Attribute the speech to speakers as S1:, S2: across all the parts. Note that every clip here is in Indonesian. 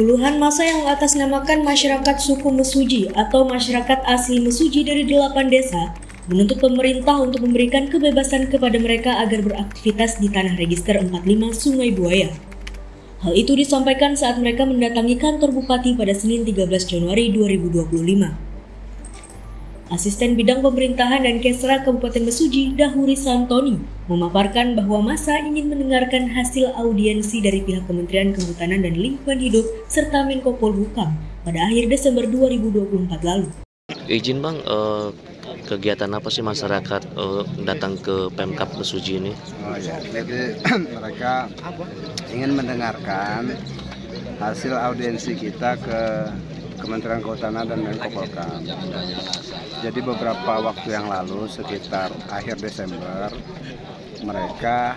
S1: Puluhan massa yang mengatasnamakan masyarakat suku Mesuji atau masyarakat asli Mesuji dari 8 desa menuntut pemerintah untuk memberikan kebebasan kepada mereka agar beraktivitas di tanah register 45 Sungai Buaya. Hal itu disampaikan saat mereka mendatangi kantor Bupati pada Senin 13 Januari 2025. Asisten Bidang Pemerintahan dan Kesra Kabupaten Mesuji, Dahuri Santoni, memaparkan bahwa massa ingin mendengarkan hasil audiensi dari pihak Kementerian Kehutanan dan Lingkungan Hidup serta Menko Polhukam pada akhir Desember 2024 lalu.
S2: Izin Bang, kegiatan apa sih masyarakat datang ke Pemkap Mesuji ini?
S3: Jadi mereka ingin mendengarkan hasil audiensi kita ke Kementerian Kehutanan dan Menko Polhukam. Jadi beberapa waktu yang lalu, sekitar akhir Desember, mereka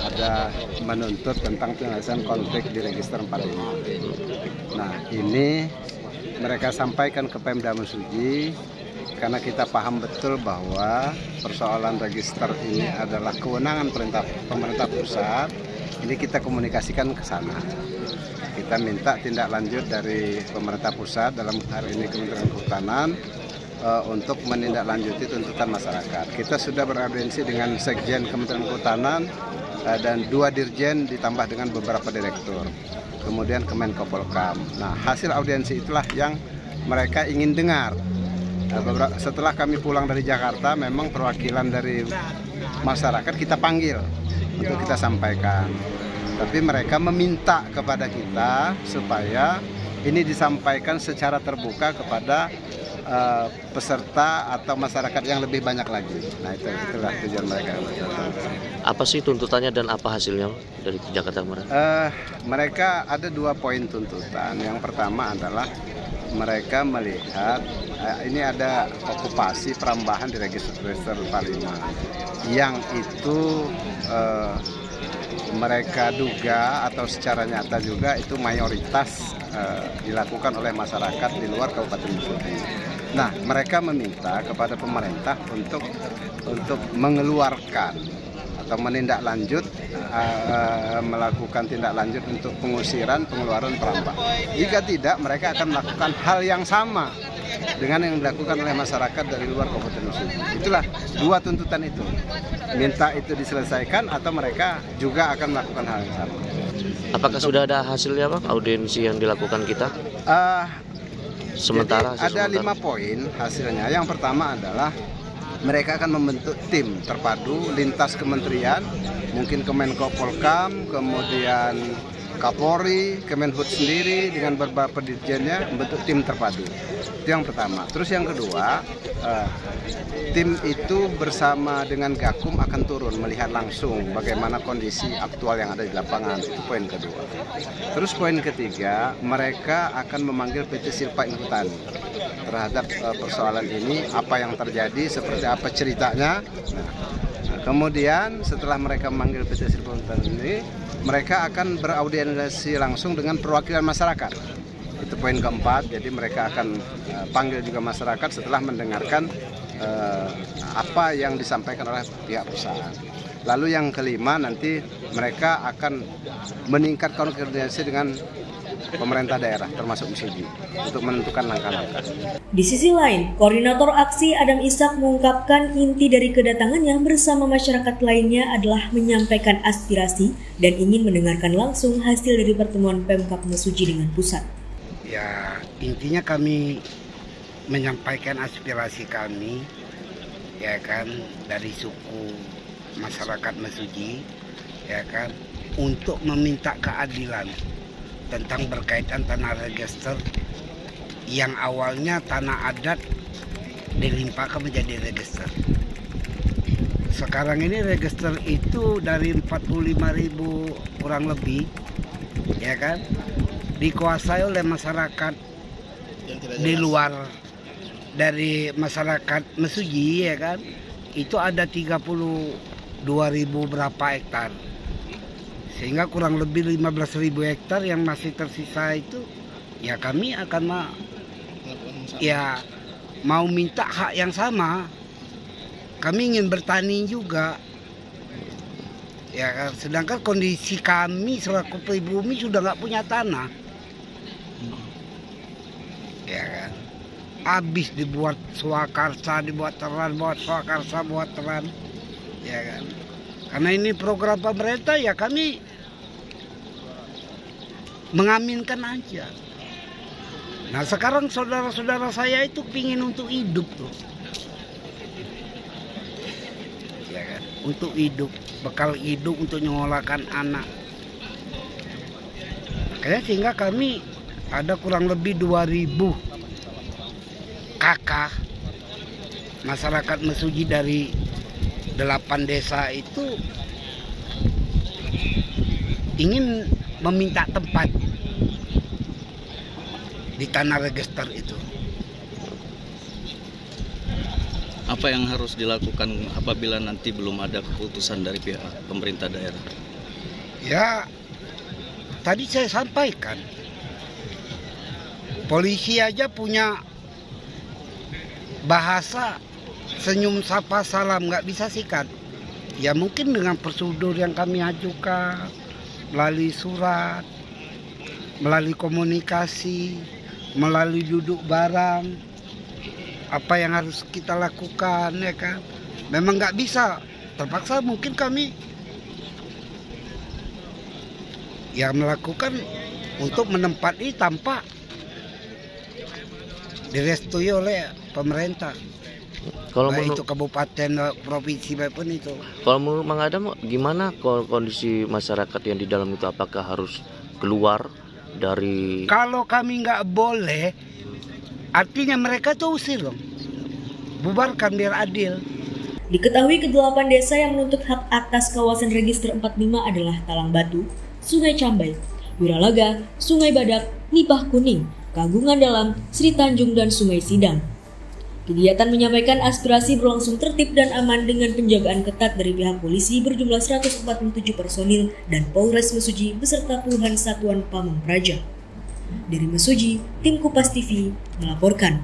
S3: ada menuntut tentang penyelesaian konflik di Register 45. Nah, ini mereka sampaikan ke Pemda Mesuji karena kita paham betul bahwa persoalan register ini adalah kewenangan pemerintah pusat. Ini kita komunikasikan ke sana. Kita minta tindak lanjut dari pemerintah pusat, dalam hari ini Kementerian Kehutanan, untuk menindaklanjuti tuntutan masyarakat. Kita sudah beraudiensi dengan Sekjen Kementerian Kehutanan dan 2 dirjen ditambah dengan beberapa direktur. Kemudian ke Menko Polhukam. Nah, hasil audiensi itulah yang mereka ingin dengar. Setelah kami pulang dari Jakarta, memang perwakilan dari masyarakat kita panggil untuk kita sampaikan. Tapi mereka meminta kepada kita supaya ini disampaikan secara terbuka kepada peserta atau masyarakat yang lebih banyak lagi. Nah, itulah tujuan mereka.
S2: Apa sih tuntutannya dan apa hasilnya dari Jakarta kemarin?
S3: Mereka ada 2 poin tuntutan. Yang pertama adalah mereka melihat ini ada okupasi perambahan di Register 45 yang itu mereka duga atau secara nyata juga itu mayoritas dilakukan oleh masyarakat di luar Kabupaten Mesuji. Nah, mereka meminta kepada pemerintah untuk mengeluarkan atau menindaklanjut melakukan tindak lanjut untuk pengeluaran perambah. Jika tidak, mereka akan melakukan hal yang sama dengan yang dilakukan oleh masyarakat dari luar Kabupaten Mesuji. Itulah 2 tuntutan itu. Minta itu diselesaikan atau mereka juga akan melakukan hal yang sama.
S2: Apakah sudah ada hasilnya Bang, audiensi yang dilakukan kita?
S3: Jadi ada 5 poin hasilnya. Yang pertama adalah mereka akan membentuk tim terpadu lintas kementerian, mungkin Menko Polhukam, kemudian Kapolri, Kemenhub sendiri dengan beberapa dirjennya membentuk tim terpadu. Itu yang pertama. Terus yang kedua, tim itu bersama dengan Gakum akan turun melihat langsung bagaimana kondisi aktual yang ada di lapangan. Itu poin kedua. Terus poin ketiga, mereka akan memanggil PT Silpa Inhutani terhadap persoalan ini, apa yang terjadi, seperti apa ceritanya. Nah, kemudian setelah mereka memanggil PT Silpa Inhutani ini, mereka akan beraudiensi langsung dengan perwakilan masyarakat. Itu poin keempat, jadi mereka akan panggil juga masyarakat setelah mendengarkan apa yang disampaikan oleh pihak perusahaan. Lalu yang kelima, nanti mereka akan meningkatkan koordinasi dengan pemerintah daerah termasuk Mesuji untuk menentukan langkah-langkah.
S1: Di sisi lain, Koordinator Aksi Adam Ishak mengungkapkan inti dari kedatangannya bersama masyarakat lainnya adalah menyampaikan aspirasi dan ingin mendengarkan langsung hasil dari pertemuan Pemkap Mesuji dengan pusat.
S4: Ya, intinya kami menyampaikan aspirasi kami, ya kan, dari suku masyarakat Mesuji, ya kan, untuk meminta keadilan tentang berkaitan tanah register yang awalnya tanah adat dilimpahkan menjadi register. Sekarang ini register itu dari 45.000 kurang lebih, ya kan, dikuasai oleh masyarakat di luar dari masyarakat Mesuji, ya kan, itu ada 32.000 berapa hektar, sehingga kurang lebih 15.000 hektar yang masih tersisa itu, ya kami akan mau minta hak yang sama. Kami ingin bertani juga, ya, sedangkan kondisi kami selaku pribumi sudah nggak punya tanah. ya kan. Habis dibuat swakarsa, dibuat teran, buat swakarsa, buat teran, ya kan. Karena ini program pemerintah, ya kami mengaminkan aja. Nah sekarang saudara-saudara saya itu pingin untuk hidup tuh, ya kan, untuk hidup, bekal hidup untuk menyekolahkan anak. Makanya sehingga kami ada kurang lebih 2000 kakak masyarakat Mesuji dari 8 desa itu ingin meminta tempat di tanah register itu.
S5: Apa yang harus dilakukan apabila nanti belum ada keputusan dari pihak pemerintah daerah?
S4: Ya, tadi saya sampaikan, polisi aja punya bahasa senyum sapa salam, nggak bisa sikat. Ya mungkin dengan prosedur yang kami ajukan, melalui surat, melalui komunikasi, melalui duduk bareng, apa yang harus kita lakukan, ya kan. Memang nggak bisa, terpaksa mungkin kami ya melakukan untuk menempati tanpa direstui oleh pemerintah.
S2: Kalau
S4: baik itu kabupaten, provinsi maupun itu.
S2: Kalau menurut Mang Adam, gimana kondisi masyarakat yang di dalam itu? Apakah harus keluar dari?
S4: Kalau kami nggak boleh, artinya mereka tuh usir dong. Bubarkan biar adil.
S1: Diketahui ke-8 desa yang menuntut hak atas kawasan register 45 adalah Talang Batu, Sungai Cambai, Wiralaga, Sungai Badak, Nipah Kuning, Kagungan Dalam, Sri Tanjung, dan Sungai Sidang. Kegiatan menyampaikan aspirasi berlangsung tertib dan aman dengan penjagaan ketat dari pihak polisi berjumlah 147 personil dan Polres Mesuji beserta puluhan satuan pamong praja. Dari Mesuji, tim Kupas TV melaporkan.